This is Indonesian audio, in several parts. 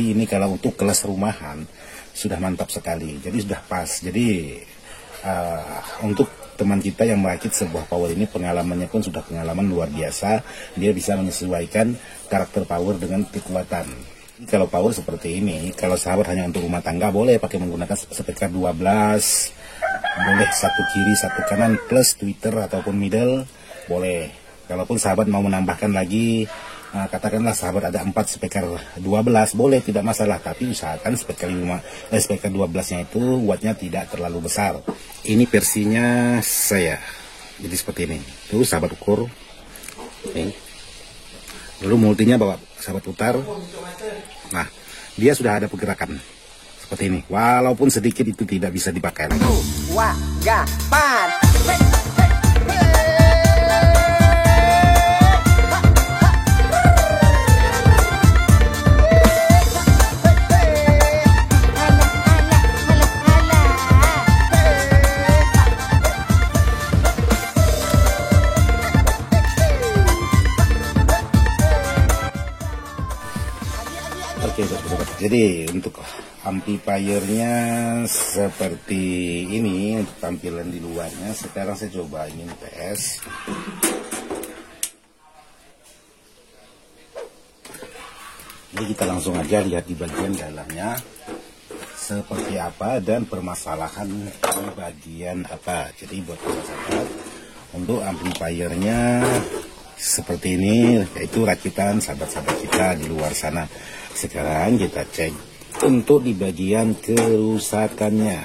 Jadi ini kalau untuk kelas rumahan sudah mantap sekali. Jadi sudah pas. Jadi untuk teman kita yang merakit sebuah power ini, pengalamannya pun sudah pengalaman luar biasa. Dia bisa menyesuaikan karakter power dengan kekuatan. Kalau power seperti ini, kalau sahabat hanya untuk rumah tangga, boleh pakai menggunakan speaker 12, boleh satu kiri satu kanan plus tweeter ataupun middle, boleh. Kalaupun sahabat mau menambahkan lagi, katakanlah sahabat ada 4 speaker 12, boleh, tidak masalah. Tapi usahakan speaker 12-nya itu wattnya tidak terlalu besar. Ini versinya saya, jadi seperti ini. Tuh sahabat ukur. Oke. Lalu multinya bawa sahabat putar. Nah, dia sudah ada pergerakan seperti ini. Walaupun sedikit itu tidak bisa dipakai lagi. Oke, jadi untuk amplifiernya seperti ini untuk tampilan di luarnya. Sekarang saya coba ini tes. Jadi kita langsung aja lihat di bagian dalamnya seperti apa dan permasalahan di bagian apa. Jadi buat sahabat, untuk amplifiernya seperti ini, yaitu rakitan sahabat-sahabat kita di luar sana. Sekarang kita cek untuk di bagian kerusakannya.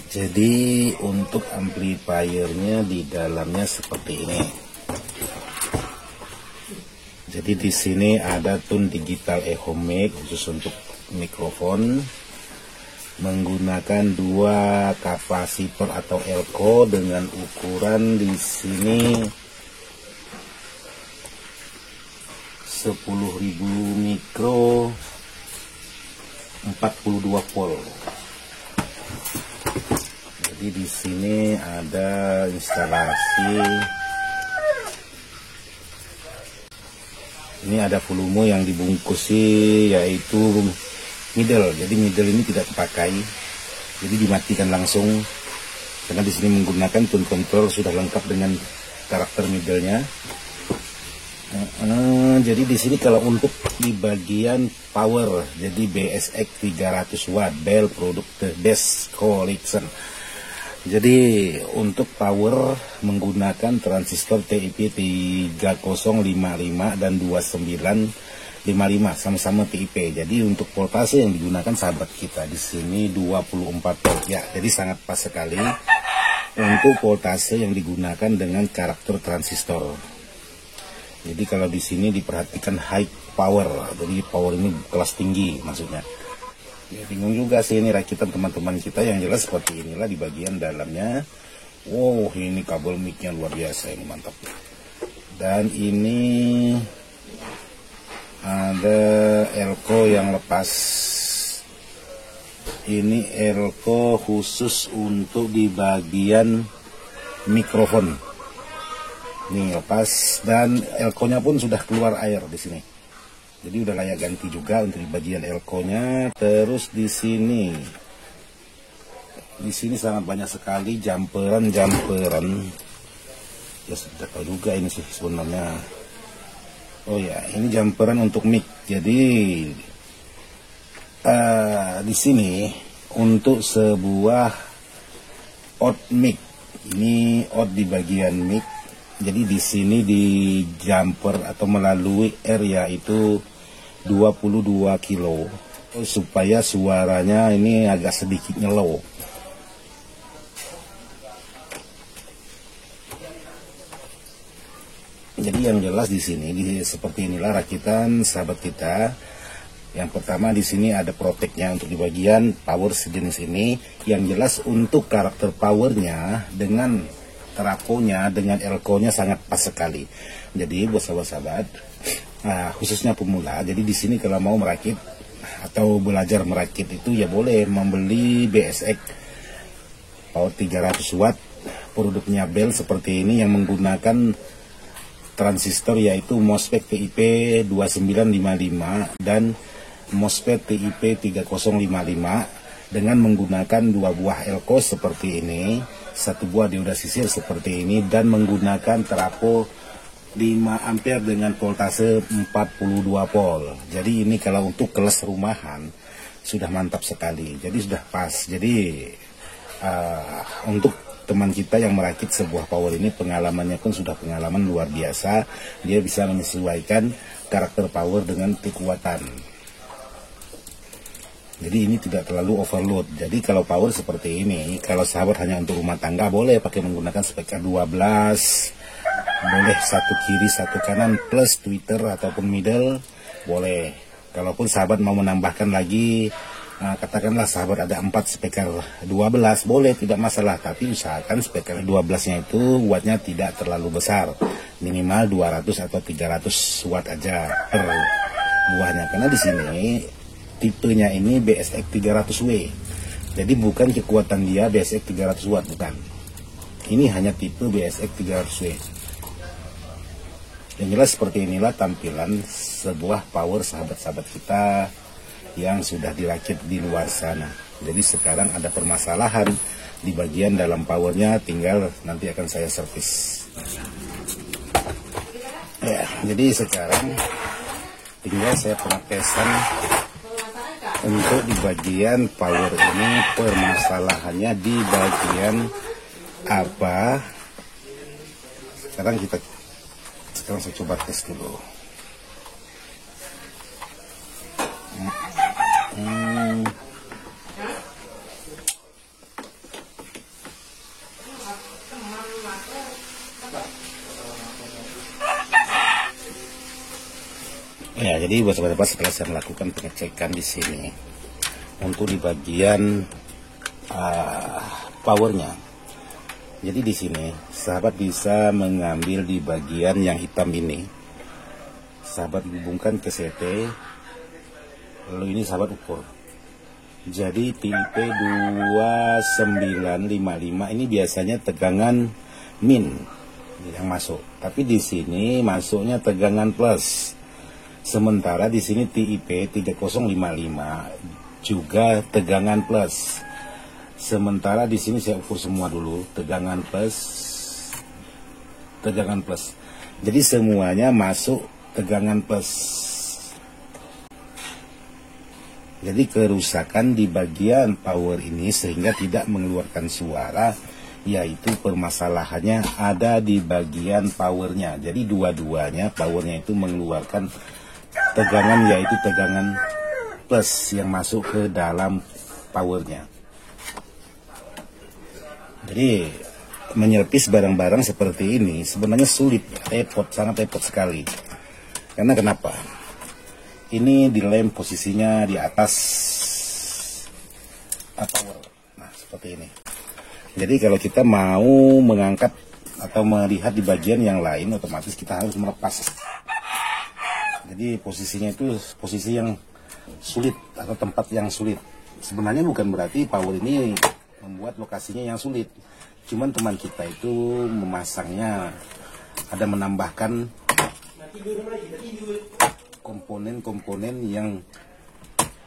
Jadi untuk amplifiernya di dalamnya seperti ini. Jadi di sini ada tune digital echo mic khusus untuk mikrofon, menggunakan 2 kapasitor atau elko dengan ukuran di sini 10.000 mikro 42 volt. Jadi di sini ada instalasi. Ini ada volume yang dibungkusi yaitu middle. Jadi middle ini tidak terpakai, jadi dimatikan langsung. Karena di sini menggunakan tune control sudah lengkap dengan karakter middle-nya. Jadi di sini kalau untuk di bagian power, jadi BSX 300 watt Bell produk The Best Collection. Jadi untuk power menggunakan transistor TIP 3055 dan 2955 sama-sama TIP. Jadi untuk voltase yang digunakan sahabat kita di sini 24 volt ya. Jadi sangat pas sekali untuk voltase yang digunakan dengan karakter transistor. Jadi kalau di sini diperhatikan high power, jadi power ini kelas tinggi maksudnya. Ya, bingung juga sih ini rakitan teman-teman kita, yang jelas seperti inilah di bagian dalamnya. Wow, ini kabel mic-nya luar biasa, ini mantap. Dan ini ada elko yang lepas. Ini elko khusus untuk di bagian mikrofon. Ini lepas dan elko-nya pun sudah keluar air di sini. Jadi udah layak ganti juga untuk di bagian elko-nya. Terus di sini sangat banyak sekali jumperan. Ya sudah tahu juga ini sih sebenarnya. Oh ya, ini jumperan untuk mic. Jadi di sini untuk sebuah out mic. Ini out di bagian mic. Jadi di sini di jumper atau melalui area itu 22 kilo supaya suaranya ini agak sedikit nyelow. Jadi yang jelas di sini seperti inilah rakitan sahabat kita. Yang pertama di sini ada proteknya untuk di bagian power sejenis ini. Yang jelas untuk karakter powernya dengan terakonya dengan elko-nya sangat pas sekali. Jadi buat sahabat-sahabat, khususnya pemula, jadi di sini kalau mau merakit atau belajar merakit itu ya boleh membeli BSX power 300 watt produknya Bell seperti ini yang menggunakan transistor yaitu MOSFET TIP 2955 dan MOSFET TIP 3055 dengan menggunakan 2 buah elko seperti ini, 1 buah dioda sisir seperti ini, dan menggunakan trafo 5 ampere dengan voltase 42 volt. Jadi ini kalau untuk kelas rumahan sudah mantap sekali. Jadi sudah pas. Jadi untuk teman kita yang merakit sebuah power ini pengalamannya pun sudah pengalaman luar biasa. Dia bisa menyesuaikan karakter power dengan kekuatan. Jadi ini tidak terlalu overload. Jadi kalau power seperti ini, kalau sahabat hanya untuk rumah tangga boleh pakai menggunakan speaker 12, boleh satu kiri satu kanan plus tweeter ataupun middle boleh. Kalaupun sahabat mau menambahkan lagi, katakanlah sahabat ada 4 speaker 12 boleh, tidak masalah. Tapi usahakan speaker 12-nya itu wattnya tidak terlalu besar, minimal 200 atau 300 watt aja per buahnya. Karena di sini tipenya ini BSX 300W. Jadi bukan kekuatan dia BSX 300 watt, bukan. Ini hanya tipe BSX 300W. Yang jelas seperti inilah tampilan sebuah power sahabat-sahabat kita yang sudah dirakit di luar sana. Jadi sekarang ada permasalahan di bagian dalam powernya, tinggal nanti akan saya servis. Ya, jadi sekarang tinggal saya pengetesan untuk di bagian power ini. Permasalahannya di bagian apa? Sekarang saya coba tes dulu. Ya, jadi buat sahabat-sahabat setelah saya melakukan pengecekan di sini untuk di bagian powernya. Jadi di sini sahabat bisa mengambil di bagian yang hitam ini. Sahabat hubungkan ke CT, lalu ini sahabat ukur. Jadi tipe 2955 ini biasanya tegangan min yang masuk, tapi di sini masuknya tegangan plus. Sementara di sini TIP 3055 juga tegangan plus. Sementara di sini saya ukur semua dulu tegangan plus. Jadi semuanya masuk tegangan plus. Jadi kerusakan di bagian power ini sehingga tidak mengeluarkan suara, yaitu permasalahannya ada di bagian powernya. Jadi dua-duanya powernya itu mengeluarkan tegangan, yaitu tegangan plus yang masuk ke dalam powernya. Jadi menyervis barang-barang seperti ini sebenarnya sulit, sangat repot sekali. Karena kenapa? Ini dilem posisinya di atas power. Nah, seperti ini. Jadi kalau kita mau mengangkat atau melihat di bagian yang lain, otomatis kita harus melepas. Jadi posisinya itu posisi yang sulit atau tempat yang sulit. Sebenarnya bukan berarti power ini membuat lokasinya yang sulit. Cuman teman kita itu memasangnya, ada menambahkan komponen-komponen yang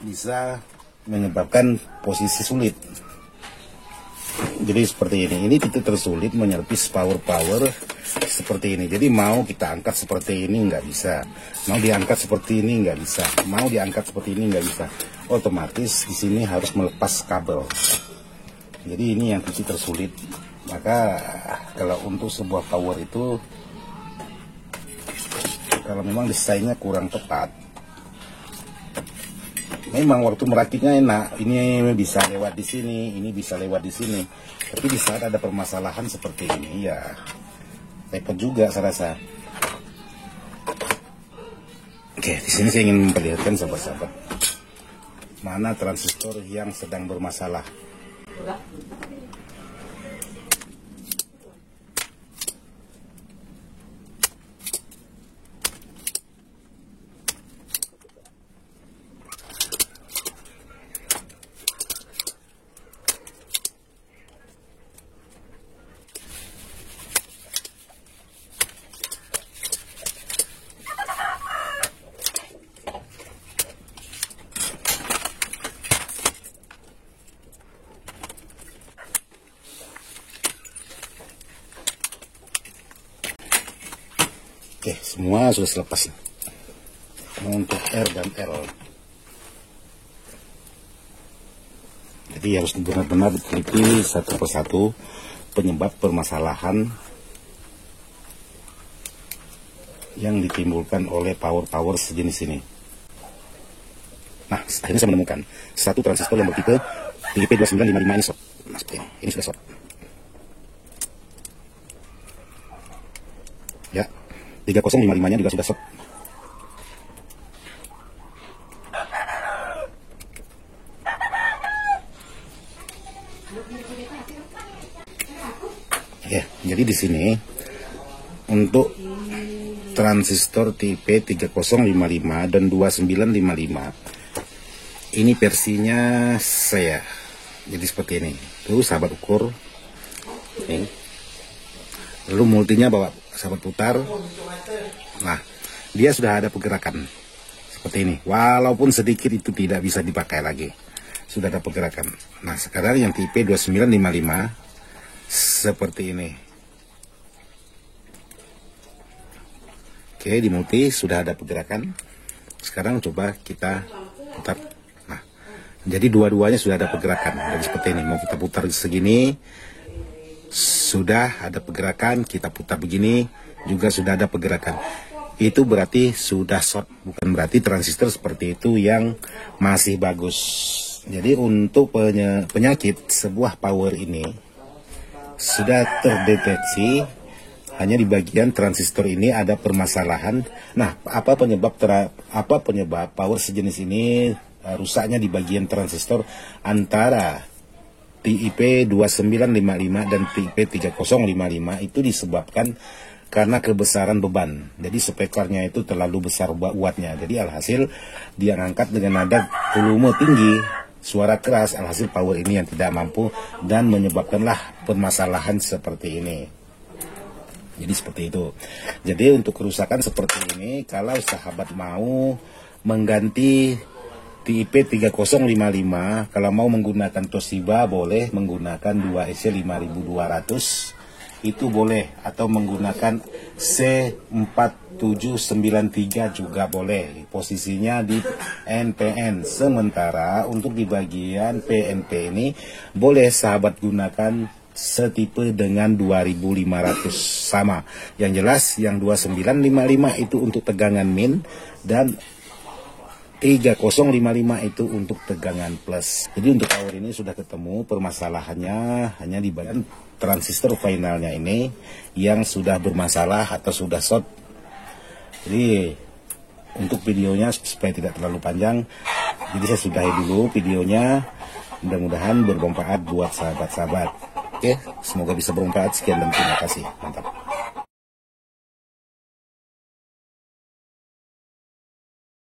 bisa menyebabkan posisi sulit. Jadi seperti ini titik tersulit menyervis power seperti ini. Jadi mau kita angkat seperti ini nggak bisa, mau diangkat seperti ini nggak bisa, mau diangkat seperti ini nggak bisa. Otomatis di sini harus melepas kabel. Jadi ini yang titik tersulit. Maka kalau untuk sebuah power itu, kalau memang desainnya kurang tepat, memang waktu merakitnya enak, ini bisa lewat di sini, ini bisa lewat di sini. Tapi di saat ada permasalahan seperti ini, ya repot juga saya rasa. Oke, di sini saya ingin memperlihatkan sahabat-sahabat mana transistor yang sedang bermasalah. Oke, semua sudah selepas. Untuk R dan L, jadi harus benar-benar diteliti satu persatu penyebab permasalahan yang ditimbulkan oleh power sejenis ini. Nah, akhirnya saya menemukan satu transistor yang bertipe TIP2955 ini short. Nah, seperti ini sudah short. Ya, 3055-nya juga sudah short. Ya, jadi di sini untuk transistor tipe 3055 dan 2955 ini versinya saya. Jadi seperti ini. Tuh sahabat ukur. Ini. Lalu multinya bawa sahabat putar. Nah, dia sudah ada pergerakan seperti ini. Walaupun sedikit itu tidak bisa dipakai lagi. Sudah ada pergerakan. Nah, sekarang yang tipe 2955 seperti ini. Oke, di multi sudah ada pergerakan. Sekarang coba kita putar. Nah, jadi dua-duanya sudah ada pergerakan. Jadi seperti ini, mau kita putar segini, sudah ada pergerakan. Kita putar begini, juga sudah ada pergerakan. Itu berarti sudah short, bukan berarti transistor seperti itu yang masih bagus. Jadi untuk penyakit sebuah power ini sudah terdeteksi. Hanya di bagian transistor ini ada permasalahan. Nah, apa penyebab power sejenis ini rusaknya di bagian transistor antara TIP 2955 dan TIP 3055 itu disebabkan karena kebesaran beban. Jadi spekernya itu terlalu besar wattnya. Jadi alhasil dia ngangkat dengan nada volume tinggi, suara keras, alhasil power ini yang tidak mampu dan menyebabkanlah permasalahan seperti ini. Jadi seperti itu. Jadi untuk kerusakan seperti ini, kalau sahabat mau mengganti TIP 3055, kalau mau menggunakan Toshiba boleh menggunakan 2EC5200, itu boleh, atau menggunakan C4793 juga boleh. Posisinya di NPN. Sementara untuk di bagian PNP ini boleh sahabat gunakan setipe dengan 2500 sama. Yang jelas yang 2955 itu untuk tegangan min dan 3055 itu untuk tegangan plus. Jadi untuk power ini sudah ketemu, permasalahannya hanya di bagian transistor finalnya ini yang sudah bermasalah atau sudah short. Jadi untuk videonya supaya tidak terlalu panjang, jadi saya sudahi dulu videonya. Mudah-mudahan bermanfaat buat sahabat-sahabat. Oke, semoga bisa bermanfaat. Sekian dan terima kasih. Mantap.